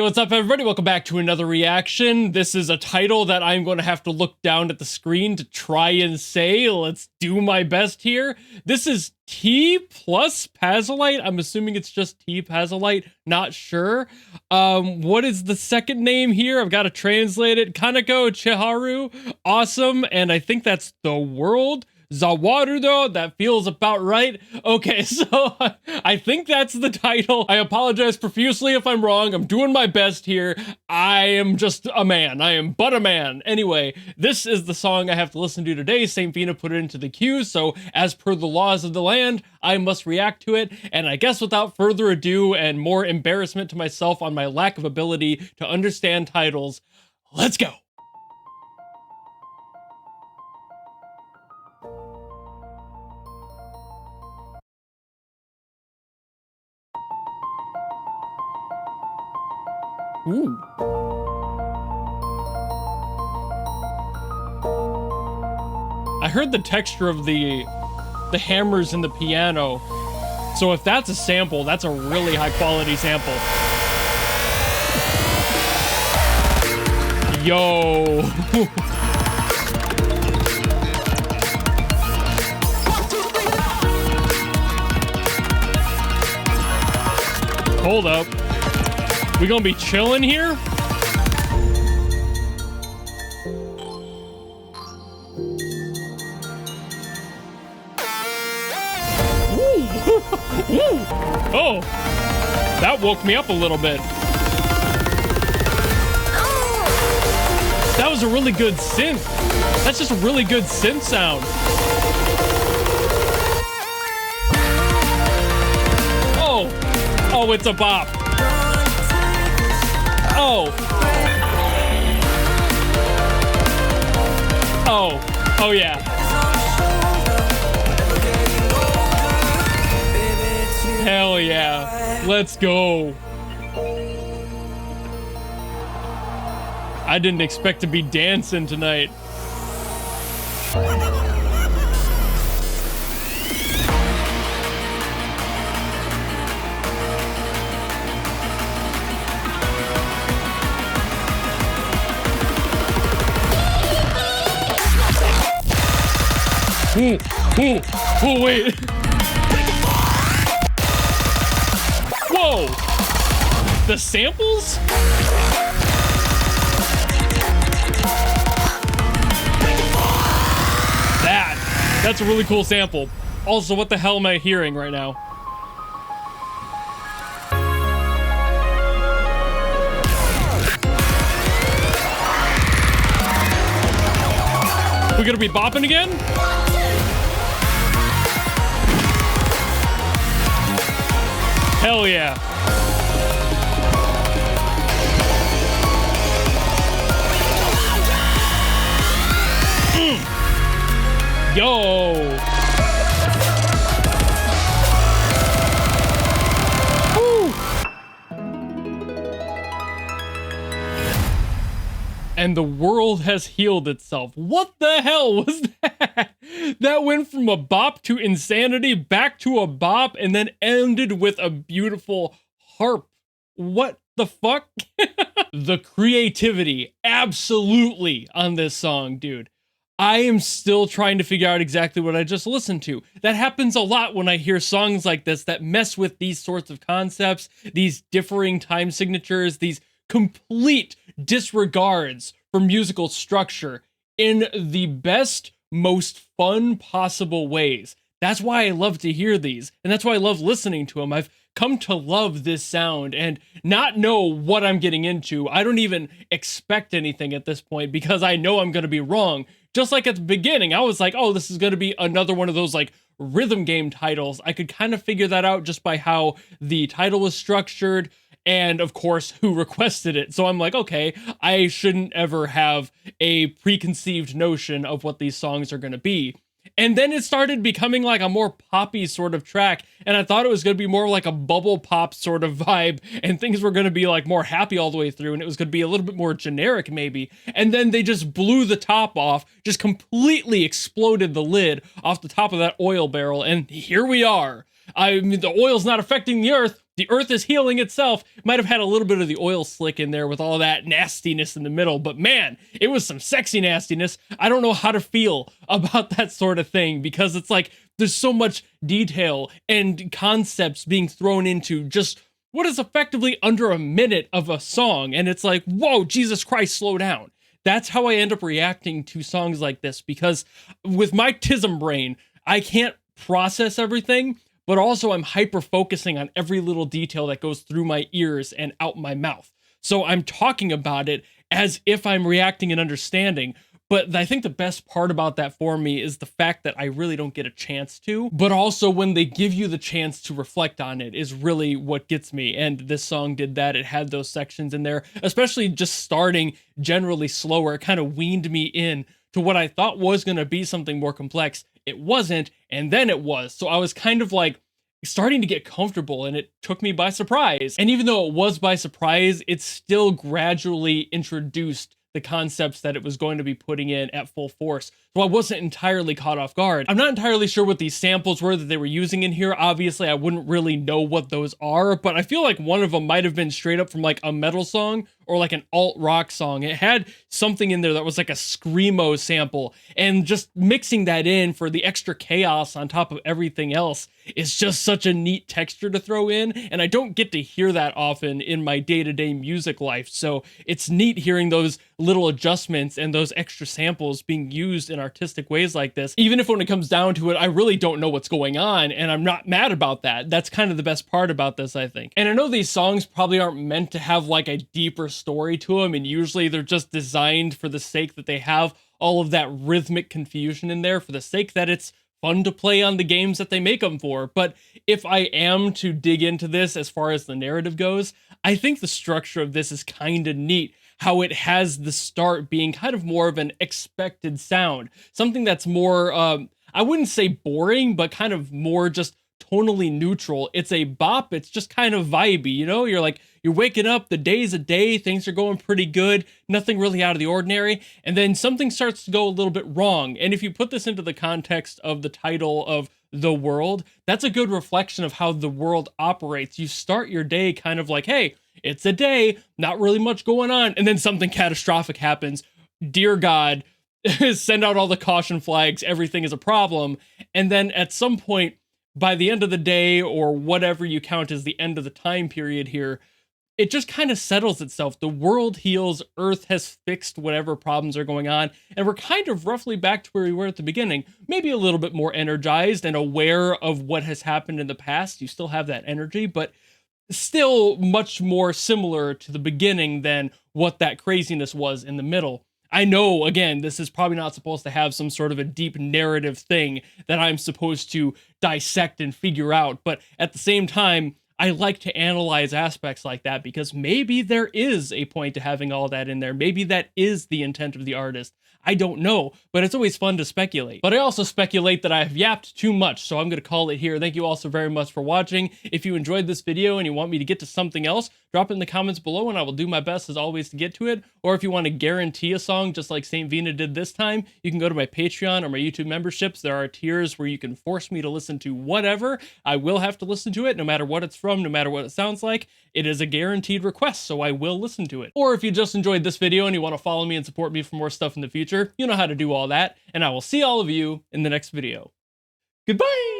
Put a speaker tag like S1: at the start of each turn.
S1: what's up, everybody? Welcome back to another reaction. This is a title that I'm going to have to look down at the screen to try and say. Let's do my best here. This is t+pazolite. I'm assuming it's just t+pazolite. Not sure. What is the second name here? I've got to translate it. Kaねこちはる. Awesome. And I think that's the world. Zawarudo, that feels about right. Okay, so I think that's the title. I apologize profusely if I'm wrong. I'm doing my best here. I am just a man. I am but a man. Anyway, this is the song I have to listen to today. St. Vina put it into the queue, so as per the laws of the land, I must react to it. And I guess without further ado and more embarrassment to myself on my lack of ability to understand titles, let's go. Ooh. I heard the texture of the hammers in the piano. So if that's a sample, that's a really high quality sample. Yo. Hold up. We gonna be chilling here? Ooh. Oh, that woke me up a little bit. That was a really good synth. That's just a really good synth sound. Oh, it's a bop. Oh yeah. Hell yeah. Let's go. I didn't expect to be dancing tonight. Oh, wait. Whoa. The samples? That's a really cool sample. Also, what the hell am I hearing right now? We gonna be bopping again? Hell yeah. Yo. Woo. And the world has healed itself. What the hell was that? That went from a bop to insanity, back to a bop, and then ended with a beautiful harp. What the fuck? The creativity, absolutely, on this song, dude. I am still trying to figure out exactly what I just listened to. That happens a lot when I hear songs like this that mess with these sorts of concepts, these differing time signatures, these complete disregards for musical structure in the best, most fun possible ways. That's why I love to hear these, and that's why I love listening to them. I've come to love this sound and not know what I'm getting into. I don't even expect anything at this point because I know I'm going to be wrong. Just like at the beginning, I was like, oh, this is going to be another one of those like rhythm game titles. I could kind of figure that out just by how the title was structured and, of course, who requested it. So I'm like, okay, I shouldn't ever have a preconceived notion of what these songs are going to be. And then it started becoming like a more poppy sort of track, and I thought it was going to be more like a bubble pop sort of vibe, and things were going to be like more happy all the way through, and it was going to be a little bit more generic maybe. And then they just blew the top off, just completely exploded the lid off the top of that oil barrel, and here we are. I mean, the oil's not affecting the earth. The earth is healing itself. Might have had a little bit of the oil slick in there with all that nastiness in the middle, but man, it was some sexy nastiness. I don't know how to feel about that sort of thing because it's like there's so much detail and concepts being thrown into just what is effectively under a minute of a song. And it's like, whoa, Jesus Christ, slow down. That's how I end up reacting to songs like this because with my tism brain, I can't process everything, but also I'm hyper focusing on every little detail that goes through my ears and out my mouth. So I'm talking about it as if I'm reacting and understanding. But I think the best part about that for me is the fact that I really don't get a chance to, but also when they give you the chance to reflect on it is really what gets me. And this song did that. It had those sections in there, especially just starting generally slower. It kind of weaned me in to what I thought was going to be something more complex. It wasn't, and then it was. So I was kind of like starting to get comfortable and it took me by surprise. And even though it was by surprise, it still gradually introduced the concepts that it was going to be putting in at full force. So I wasn't entirely caught off guard. I'm not entirely sure what these samples were that they were using in here. Obviously, I wouldn't really know what those are, but I feel like one of them might have been straight up from like a metal song or like an alt rock song. It had something in there that was like a screamo sample, and just mixing that in for the extra chaos on top of everything else is just such a neat texture to throw in, and I don't get to hear that often in my day-to-day music life, so it's neat hearing those little adjustments and those extra samples being used in artistic ways like this, even if when it comes down to it, I really don't know what's going on, and I'm not mad about that. That's kind of the best part about this, I think. And I know these songs probably aren't meant to have like a deeper story to them, and usually they're just designed for the sake that they have all of that rhythmic confusion in there, for the sake that it's fun to play on the games that they make them for. But if I am to dig into this as far as the narrative goes, I think the structure of this is kind of neat. How it has the start being kind of more of an expected sound. Something that's more, I wouldn't say boring, but kind of more just tonally neutral. It's a bop. It's just kind of vibey, you know? You're like, you're waking up, the day's a day, things are going pretty good, nothing really out of the ordinary, and then something starts to go a little bit wrong. And if you put this into the context of the title of The World, that's a good reflection of how the world operates. You start your day kind of like, hey, it's a day, not really much going on, and then something catastrophic happens. Dear God, send out all the caution flags, everything is a problem, and then at some point, by the end of the day, or whatever you count as the end of the time period here, it just kind of settles itself. The world heals, Earth has fixed whatever problems are going on, and we're kind of roughly back to where we were at the beginning. Maybe a little bit more energized and aware of what has happened in the past. You still have that energy, but still much more similar to the beginning than what that craziness was in the middle. I know, again, this is probably not supposed to have some sort of a deep narrative thing that I'm supposed to dissect and figure out, but at the same time, I like to analyze aspects like that because maybe there is a point to having all that in there. Maybe that is the intent of the artist. I don't know, but it's always fun to speculate. But I also speculate that I have yapped too much, so I'm going to call it here. Thank you all so very much for watching. If you enjoyed this video and you want me to get to something else, drop it in the comments below and I will do my best as always to get to it. Or if you want to guarantee a song just like St. Vina did this time, you can go to my Patreon or my YouTube memberships. There are tiers where you can force me to listen to whatever. I will have to listen to it no matter what it's from, no matter what it sounds like. It is a guaranteed request, so I will listen to it. Or if you just enjoyed this video and you want to follow me and support me for more stuff in the future, you know how to do all that, and I will see all of you in the next video. Goodbye!